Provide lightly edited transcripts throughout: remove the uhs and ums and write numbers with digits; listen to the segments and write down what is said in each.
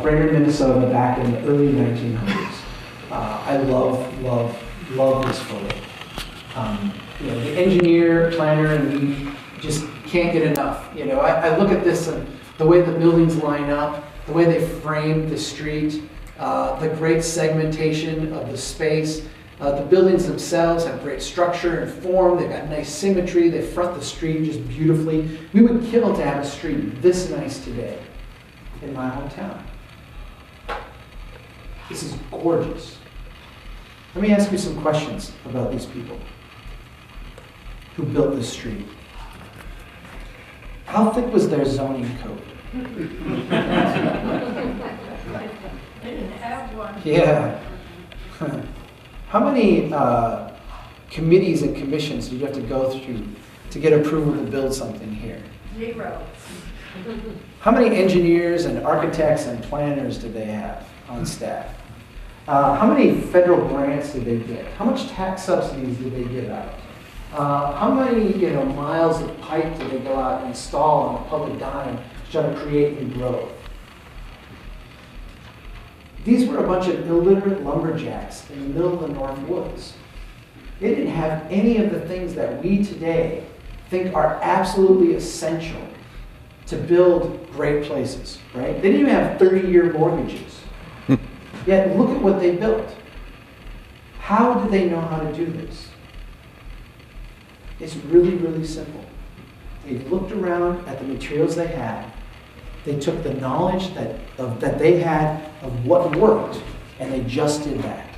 Brainerd, Minnesota, back in the early 1900s. I love this photo. The engineer, planner, and me just can't get enough. I look at this and the way the buildings line up, the way they frame the street, the great segmentation of the space. The buildings themselves have great structure and form. They've got nice symmetry. They front the street just beautifully. We would kill to have a street this nice today in my hometown. This is gorgeous. Let me ask you some questions about these people who built this street. How thick was their zoning code? They didn't have one. Yeah. How many committees and commissions do you have to go through to get approval to build something here? 0. How many engineers and architects and planners do they have on staff? How many federal grants did they get? How much tax subsidies did they give out? How many miles of pipe did they go out and install on a public dime to try to create new growth? These were a bunch of illiterate lumberjacks in the middle of the North Woods. They didn't have any of the things that we today think are absolutely essential to build great places, right? They didn't even have 30-year mortgages. Yet look at what they built. How did they know how to do this? It's really, really simple. They looked around at the materials they had. They took the knowledge that they had of what worked, and they just did that.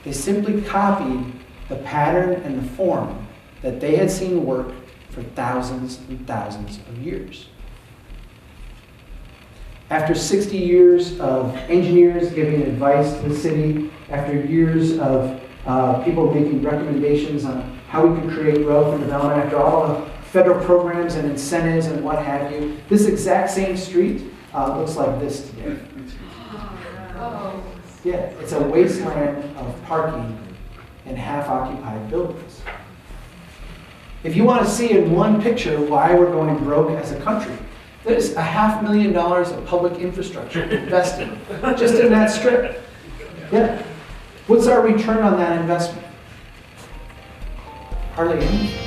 They simply copied the pattern and the form that they had seen work for thousands and thousands of years. After 60 years of engineers giving advice to the city, after years of people making recommendations on how we can create growth and development, after all the federal programs and incentives and what have you, this exact same street looks like this today. Oh. Yeah, it's a wasteland of parking and half-occupied buildings. If you want to see in one picture why we're going broke as a country, there's $500,000 of public infrastructure invested just in that strip. Yeah. What's our return on that investment? Hardly anything.